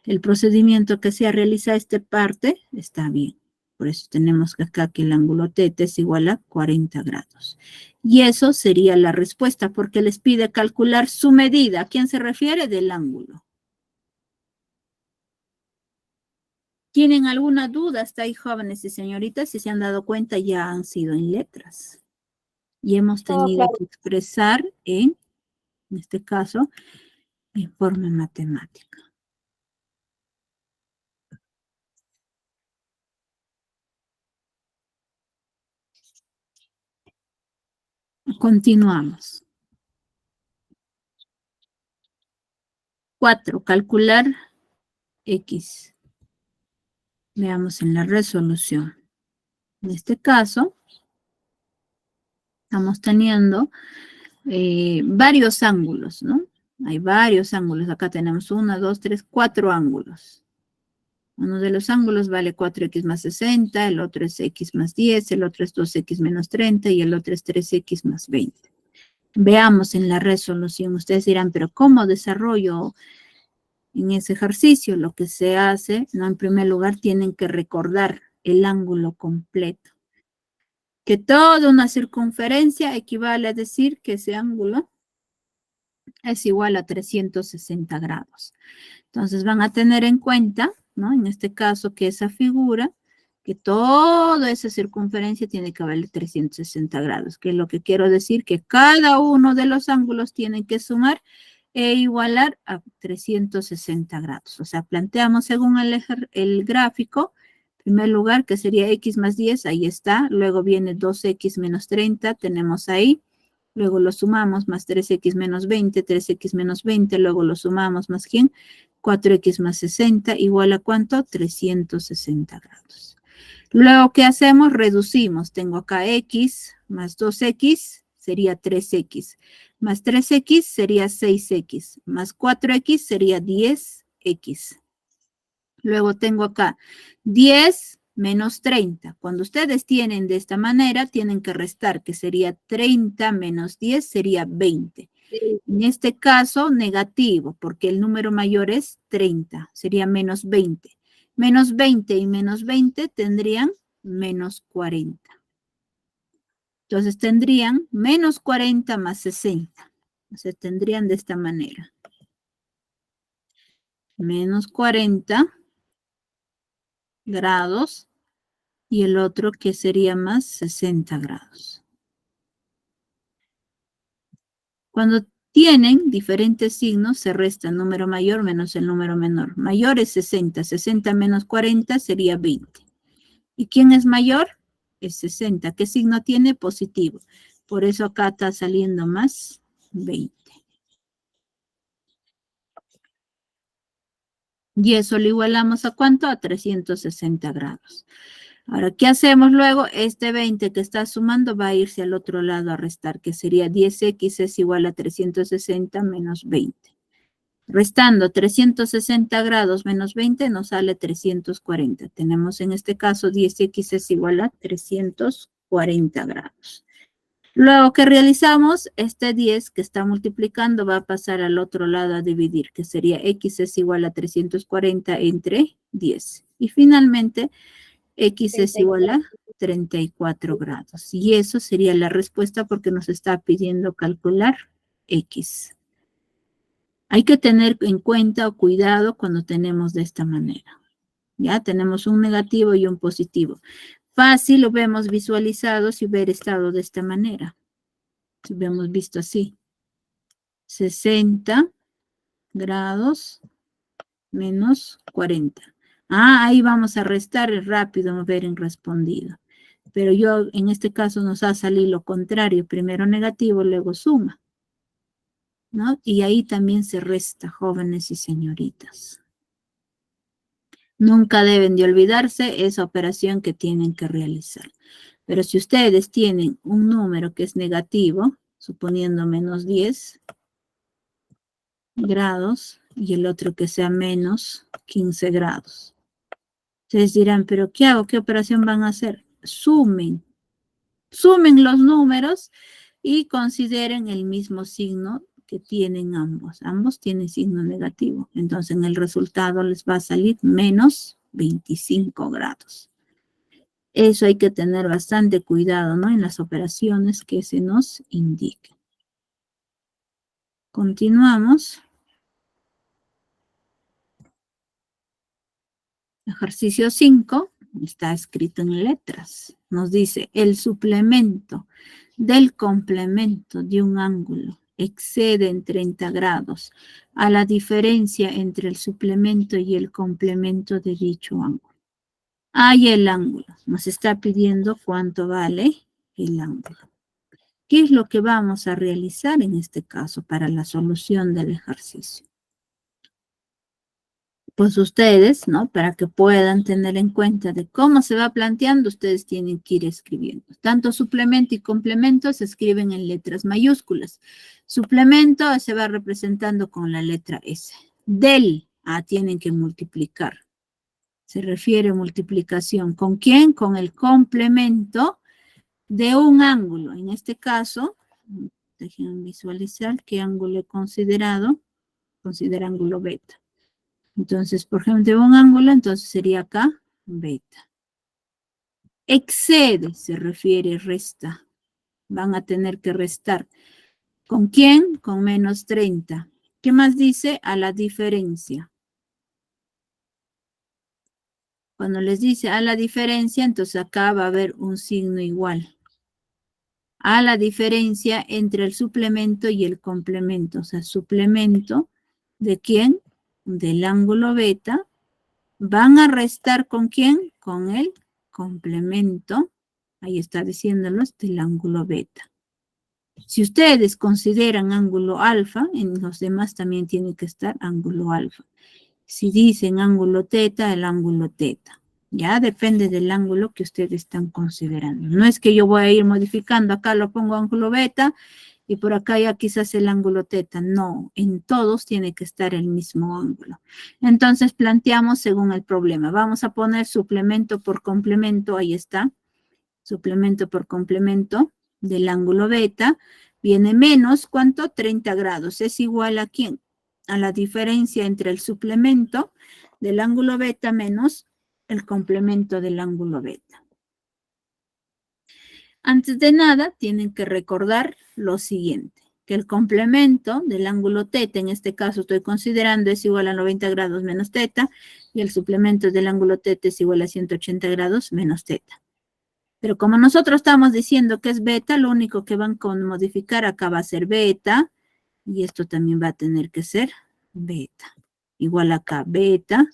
el procedimiento que se realiza esta parte está bien. Por eso tenemos que acá que el ángulo teta es igual a 40 grados. Y eso sería la respuesta, porque les pide calcular su medida. ¿A quién se refiere? Del ángulo. ¿Tienen alguna duda hasta ahí, jóvenes y señoritas? Si se han dado cuenta, ya han sido en letras. Y hemos tenido que expresar en este caso, en forma matemática. Continuamos. 4. Calcular X. Veamos en la resolución. En este caso, estamos teniendo varios ángulos, ¿no? Hay varios ángulos. Acá tenemos 1, 2, 3, 4 ángulos. Uno de los ángulos vale 4x más 60, el otro es x más 10, el otro es 2x menos 30 y el otro es 3x más 20. Veamos en la resolución. Ustedes dirán, pero ¿cómo desarrollo en ese ejercicio? Lo que se hace, ¿no? En primer lugar, tienen que recordar el ángulo completo. Que toda una circunferencia equivale a decir que ese ángulo es igual a 360 grados. Entonces van a tener en cuenta, ¿no? En este caso, que esa figura, que toda esa circunferencia tiene que valer 360 grados, que es lo que quiero decir, que cada uno de los ángulos tienen que sumar e igualar a 360 grados. O sea, planteamos según el gráfico, en primer lugar, que sería x más 10, ahí está, luego viene 2x menos 30, tenemos ahí, luego lo sumamos, más 3x menos 20, 3x menos 20, luego lo sumamos, más ¿quién? 4x más 60, igual a ¿cuánto? 360 grados. Luego, ¿qué hacemos? Reducimos. Tengo acá x más 2x sería 3x. Más 3x sería 6x. Más 4x sería 10x. Luego tengo acá 10 menos 30. Cuando ustedes tienen de esta manera, tienen que restar, que sería 30 menos 10 sería 20. En este caso, negativo, porque el número mayor es 30, sería menos 20. Menos 20 y menos 20 tendrían menos 40. Entonces tendrían menos 40 más 60. O sea, tendrían de esta manera. Menos 40 grados y el otro que sería más 60 grados. Cuando tienen diferentes signos, se resta el número mayor menos el número menor. Mayor es 60. 60 menos 40 sería 20. ¿Y quién es mayor? Es 60. ¿Qué signo tiene? Positivo. Por eso acá está saliendo más 20. Y eso lo igualamos ¿a cuánto? A 360 grados. Ahora, ¿qué hacemos luego? Este 20 que está sumando va a irse al otro lado a restar, que sería 10x es igual a 360 menos 20. Restando 360 grados menos 20 nos sale 340. Tenemos en este caso 10x es igual a 340 grados. Luego que realizamos, este 10 que está multiplicando va a pasar al otro lado a dividir, que sería x es igual a 340 entre 10. Y finalmente, x es igual a 34 grados. Y eso sería la respuesta porque nos está pidiendo calcular X. Hay que tener en cuenta o cuidado cuando tenemos de esta manera. Ya tenemos un negativo y un positivo. Fácil lo vemos visualizado si hubiera estado de esta manera. Si hubiéramos visto así. 60 grados menos 40. Ahí vamos a restar rápido, haber respondido. Pero yo, en este caso, nos ha salido lo contrario. Primero negativo, luego suma, ¿no? Y ahí también se resta, jóvenes y señoritas. Nunca deben de olvidarse esa operación que tienen que realizar. Pero si ustedes tienen un número que es negativo, suponiendo menos 10 grados, y el otro que sea menos 15 grados. Ustedes dirán, ¿pero qué hago? ¿Qué operación van a hacer? Sumen. Sumen los números y consideren el mismo signo que tienen ambos. Ambos tienen signo negativo. Entonces, en el resultado les va a salir menos 25 grados. Eso hay que tener bastante cuidado, ¿no? En las operaciones que se nos indiquen. Continuamos. Ejercicio 5 está escrito en letras. Nos dice, el suplemento del complemento de un ángulo excede en 30 grados a la diferencia entre el suplemento y el complemento de dicho ángulo. Hay el ángulo. Nos está pidiendo cuánto vale el ángulo. ¿Qué es lo que vamos a realizar en este caso para la solución del ejercicio? Pues ustedes, ¿no? Para que puedan tener en cuenta de cómo se va planteando, ustedes tienen que ir escribiendo. Tanto suplemento y complemento se escriben en letras mayúsculas. Suplemento se va representando con la letra S. Del, tienen que multiplicar. Se refiere a multiplicación. ¿Con quién? Con el complemento de un ángulo. En este caso, déjenme visualizar qué ángulo he considerado. Considera ángulo beta. Entonces, por ejemplo, de un ángulo, entonces sería acá beta. Excede, se refiere, resta. Van a tener que restar. ¿Con quién? Con menos 30. ¿Qué más dice? A la diferencia. Cuando les dice a la diferencia, entonces acá va a haber un signo igual. A la diferencia entre el suplemento y el complemento. O sea, suplemento, ¿de quién? Del ángulo beta. Van a restar ¿con quién? Con el complemento. Ahí está diciéndolos del ángulo beta. Si ustedes consideran ángulo alfa, en los demás también tiene que estar ángulo alfa. Si dicen ángulo teta, el ángulo teta. Ya depende del ángulo que ustedes están considerando. No es que yo voy a ir modificando, acá lo pongo ángulo beta y por acá ya quizás el ángulo teta. No, en todos tiene que estar el mismo ángulo. Entonces planteamos según el problema. Vamos a poner suplemento por complemento, ahí está. Suplemento por complemento del ángulo beta. Viene menos, ¿cuánto? 30 grados. ¿Es igual a quién? A la diferencia entre el suplemento del ángulo beta menos el complemento del ángulo beta. Antes de nada, tienen que recordar lo siguiente, que el complemento del ángulo teta, en este caso estoy considerando, es igual a 90 grados menos teta, y el suplemento del ángulo teta es igual a 180 grados menos teta. Pero como nosotros estamos diciendo que es beta, lo único que van a modificar acá va a ser beta, y esto también va a tener que ser beta. Igual acá beta,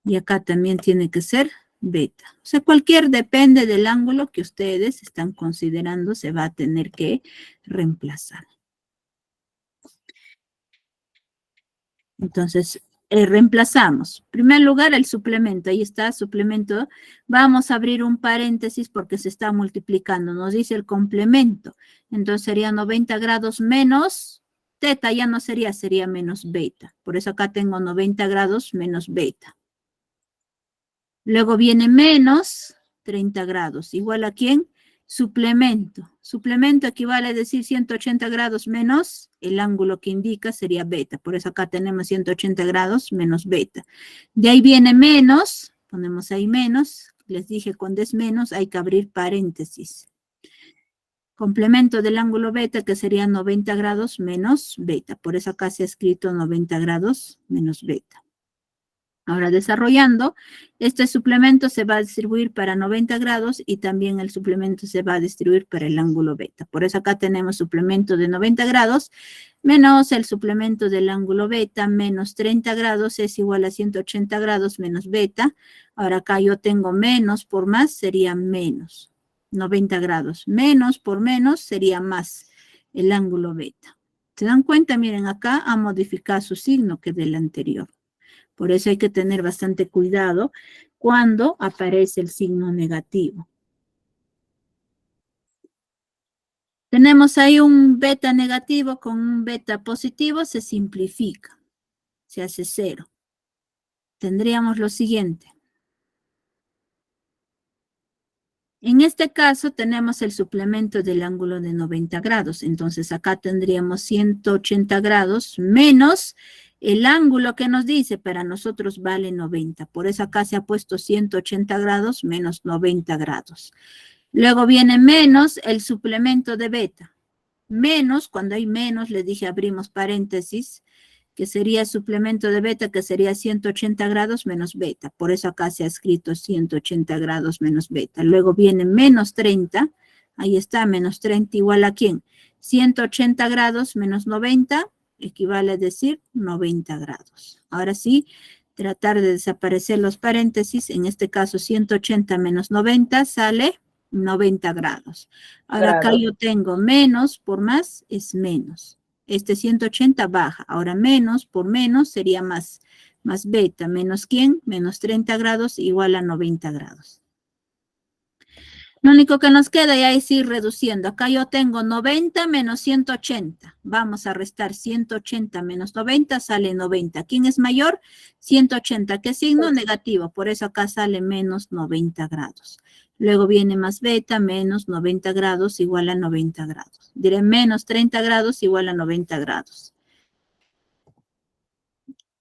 y acá también tiene que ser beta. O sea, cualquier depende del ángulo que ustedes están considerando, se va a tener que reemplazar. Entonces, reemplazamos. En primer lugar, el suplemento. Ahí está, suplemento. Vamos a abrir un paréntesis porque se está multiplicando. Nos dice el complemento. Entonces, sería 90 grados menos teta. Ya no sería, sería menos beta. Por eso acá tengo 90 grados menos beta. Luego viene menos 30 grados. ¿Igual a quién? Suplemento. Suplemento equivale a decir 180 grados menos el ángulo que indica sería beta. Por eso acá tenemos 180 grados menos beta. De ahí viene menos. Ponemos ahí menos. Les dije cuando es menos hay que abrir paréntesis. complemento del ángulo beta, que sería 90 grados menos beta. Por eso acá se ha escrito 90 grados menos beta. Ahora, desarrollando, este suplemento se va a distribuir para 90 grados y también el suplemento se va a distribuir para el ángulo beta. Por eso acá tenemos suplemento de 90 grados menos el suplemento del ángulo beta menos 30 grados es igual a 180 grados menos beta. Ahora acá yo tengo menos por más sería menos 90 grados. Menos por menos sería más el ángulo beta. ¿Se dan cuenta? Miren, acá ha modificado su signo que del anterior. Por eso hay que tener bastante cuidado cuando aparece el signo negativo. Tenemos ahí un beta negativo con un beta positivo, se simplifica, se hace 0. Tendríamos lo siguiente. En este caso tenemos el suplemento del ángulo de 90 grados. Entonces acá tendríamos 180 grados menos el ángulo que nos dice para nosotros vale 90. Por eso acá se ha puesto 180 grados menos 90 grados. Luego viene menos el suplemento de beta. Menos, cuando hay menos, le dije abrimos paréntesis, que sería suplemento de beta, que sería 180 grados menos beta. Por eso acá se ha escrito 180 grados menos beta. Luego viene menos 30. Ahí está, menos 30 igual a ¿quién? 180 grados menos 90 equivale a decir 90 grados. Ahora sí, tratar de desaparecer los paréntesis. En este caso, 180 menos 90 sale 90 grados. Ahora acá yo tengo menos por más es menos. Este 180 baja. Ahora menos por menos sería más. Más beta. Menos ¿quién? Menos 30 grados igual a 90 grados. Lo único que nos queda ya es ir reduciendo. Acá yo tengo 90 menos 180. Vamos a restar 180 menos 90, sale 90. ¿Quién es mayor? 180. ¿Qué signo? Negativo. Por eso acá sale menos 90 grados. Luego viene más beta, menos 90 grados igual a 90 grados. Diré menos 30 grados igual a 90 grados.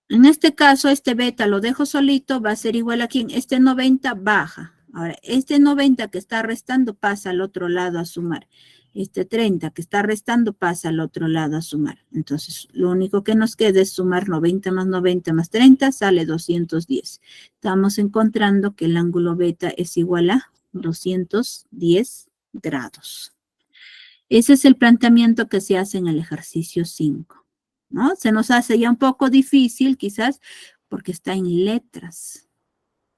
En este caso, este beta lo dejo solito, va a ser igual a ¿quién? Este 90 baja. Ahora, este 90 que está restando pasa al otro lado a sumar. Este 30 que está restando pasa al otro lado a sumar. Entonces, lo único que nos queda es sumar 90 más 30, sale 210. Estamos encontrando que el ángulo beta es igual a 210 grados. Ese es el planteamiento que se hace en el ejercicio 5, ¿no? Se nos hace ya un poco difícil, quizás, porque está en letras,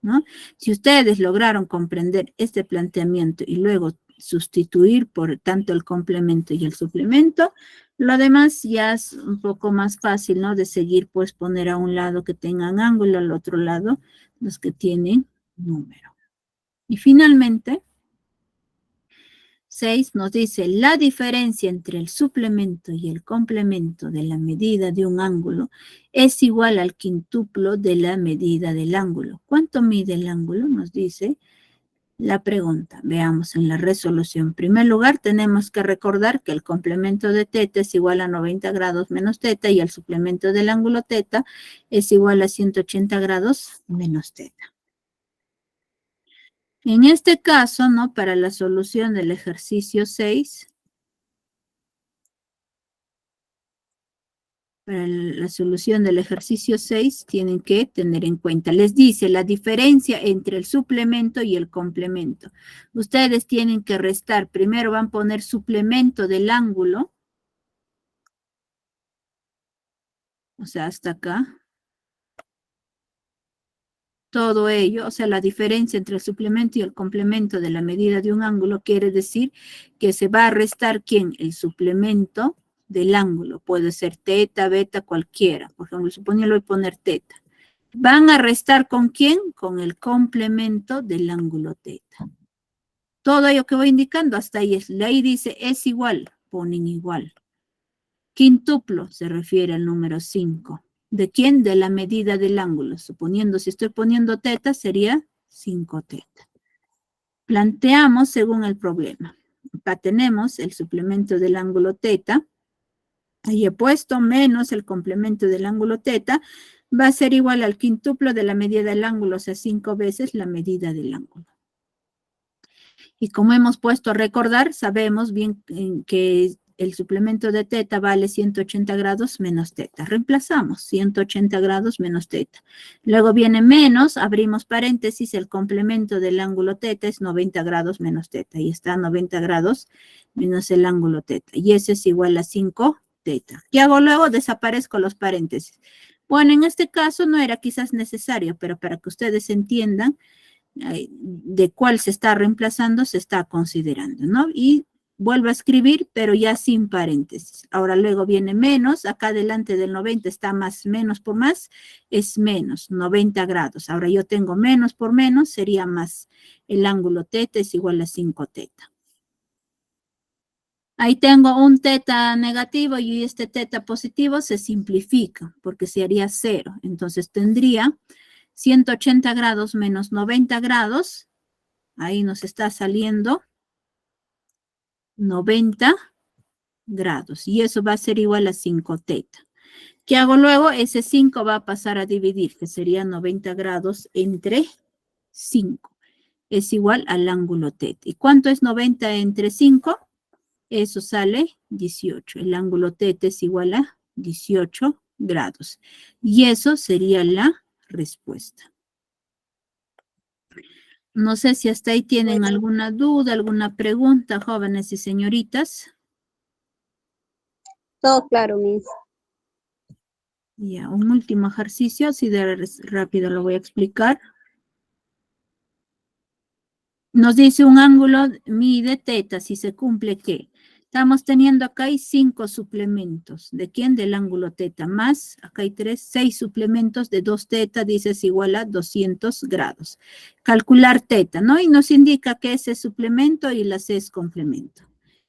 ¿no? Si ustedes lograron comprender este planteamiento y luego sustituir por tanto el complemento y el suplemento, lo demás ya es un poco más fácil, ¿no? De seguir, pues poner a un lado que tengan ángulo, al otro lado los que tienen número. Y finalmente, 6 nos dice la diferencia entre el suplemento y el complemento de la medida de un ángulo es igual al quintuplo de la medida del ángulo. ¿Cuánto mide el ángulo? Nos dice la pregunta. Veamos en la resolución. En primer lugar, tenemos que recordar que el complemento de teta es igual a 90 grados menos teta y el suplemento del ángulo teta es igual a 180 grados menos teta. En este caso, ¿no? Para la solución del ejercicio 6, para la solución del ejercicio 6 tienen que tener en cuenta. Les dice la diferencia entre el suplemento y el complemento. Ustedes tienen que restar. Primero van a poner suplemento del ángulo. O sea, hasta acá. Todo ello, o sea, la diferencia entre el suplemento y el complemento de la medida de un ángulo quiere decir que se va a restar ¿quién? El suplemento del ángulo. Puede ser teta, beta, cualquiera. Por ejemplo, suponiendo voy a poner teta. ¿Van a restar con quién? Con el complemento del ángulo teta. Todo ello que voy indicando hasta ahí es. Ahí dice es igual. Ponen igual. Quintuplo se refiere al número 5. ¿De quién? De la medida del ángulo. Suponiendo, si estoy poniendo teta, sería 5 teta. Planteamos según el problema. Acá tenemos el suplemento del ángulo teta. Ahí he puesto menos el complemento del ángulo teta. Va a ser igual al quintuplo de la medida del ángulo, o sea, 5 veces la medida del ángulo. Y como hemos puesto a recordar, sabemos bien que el suplemento de teta vale 180 grados menos teta. Reemplazamos 180 grados menos teta. Luego viene menos, abrimos paréntesis, el complemento del ángulo teta es 90 grados menos teta. Y está 90 grados menos el ángulo teta. Y ese es igual a 5 teta. ¿Qué hago luego? Desaparezco los paréntesis. Bueno, en este caso no era quizás necesario, pero para que ustedes entiendan de cuál se está reemplazando, se está considerando, ¿no? Y vuelvo a escribir, pero ya sin paréntesis. Ahora luego viene menos, acá delante del 90 está más, menos por más, es menos, 90 grados. Ahora yo tengo menos por menos, sería más. El ángulo teta es igual a 5 teta. Ahí tengo un teta negativo y este teta positivo se simplifica, porque se haría 0. Entonces tendría 180 grados menos 90 grados, ahí nos está saliendo 90 grados, y eso va a ser igual a 5 teta. ¿Qué hago luego? Ese 5 va a pasar a dividir, que sería 90 grados entre 5. Es igual al ángulo teta. ¿Y cuánto es 90 entre 5? Eso sale 18. El ángulo teta es igual a 18 grados. Y eso sería la respuesta. No sé si hasta ahí tienen alguna duda, alguna pregunta, jóvenes y señoritas. Todo claro, Miss. Ya, un último ejercicio, así de rápido lo voy a explicar. Nos dice un ángulo mide teta, si se cumple, ¿qué? Estamos teniendo acá hay 5 suplementos. ¿De quién? Del ángulo teta. Más, acá hay 6 suplementos de 2 teta, dice es igual a 200 grados. Calcular teta, ¿no? Y nos indica que ese es suplemento y la C es complemento.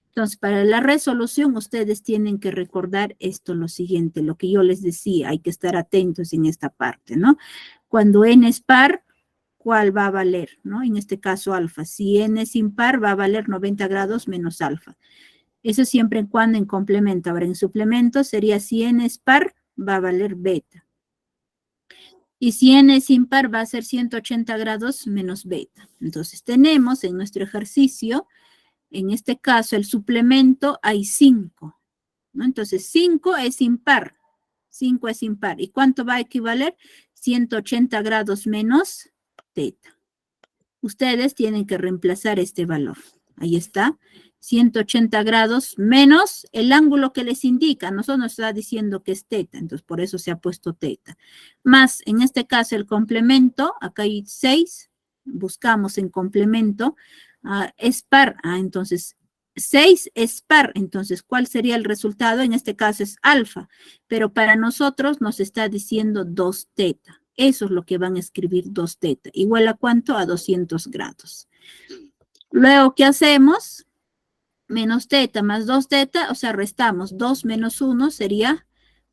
Entonces, para la resolución, ustedes tienen que recordar esto, lo siguiente, lo que yo les decía, hay que estar atentos en esta parte, ¿no? Cuando n es par, ¿cuál va a valer? ¿No? En este caso, alfa. Si n es impar, va a valer 90 grados menos alfa. Eso siempre y cuando en complemento. Ahora, en suplemento sería si n es par, va a valer beta. Y si n es impar, va a ser 180 grados menos beta. Entonces, tenemos en nuestro ejercicio, en este caso, el suplemento hay 5. ¿No? Entonces, 5 es impar. 5 es impar. ¿Y cuánto va a equivaler? 180 grados menos teta. Ustedes tienen que reemplazar este valor. Ahí está. 180 grados menos el ángulo que les indica. Nosotros nos está diciendo que es teta, entonces por eso se ha puesto teta. Más, en este caso, el complemento, acá hay 6, buscamos en complemento, es par, entonces 6 es par, entonces ¿cuál sería el resultado? En este caso es alfa, pero para nosotros nos está diciendo 2 teta. Eso es lo que van a escribir 2 teta. ¿Igual a cuánto? A 200 grados. Luego, ¿qué hacemos? Menos teta más 2 teta, o sea, restamos 2 menos 1 sería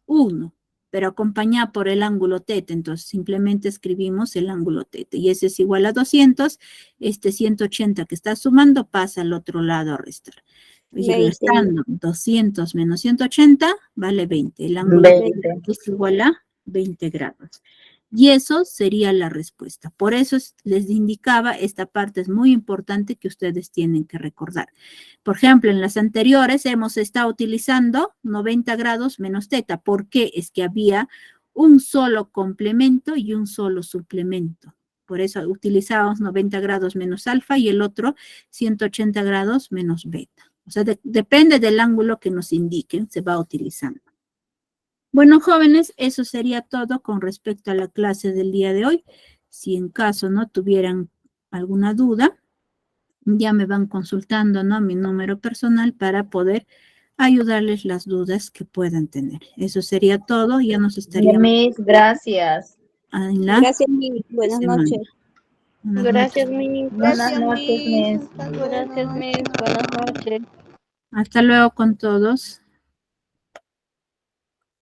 1, pero acompañado por el ángulo teta, entonces simplemente escribimos el ángulo teta, y ese es igual a 200, este 180 que está sumando pasa al otro lado a restar. Y restando 200 menos 180 vale 20, el ángulo teta es igual a 20 grados. Y eso sería la respuesta. Por eso les indicaba, esta parte es muy importante que ustedes tienen que recordar. Por ejemplo, en las anteriores hemos estado utilizando 90 grados menos teta. ¿Por qué? Es que había un solo complemento y un solo suplemento. Por eso utilizábamos 90 grados menos alfa y el otro 180 grados menos beta. O sea, depende del ángulo que nos indiquen, se va utilizando. Bueno, jóvenes, eso sería todo con respecto a la clase del día de hoy. Si en caso no tuvieran alguna duda, ya me van consultando, ¿no? Mi número personal para poder ayudarles las dudas que puedan tener. Eso sería todo, ya nos estaríamos... Miss, gracias. Gracias, Miss. Buenas noches. Gracias, Miss. Buenas noches, Miss. Gracias, Miss. Buenas noches. Hasta luego con todos.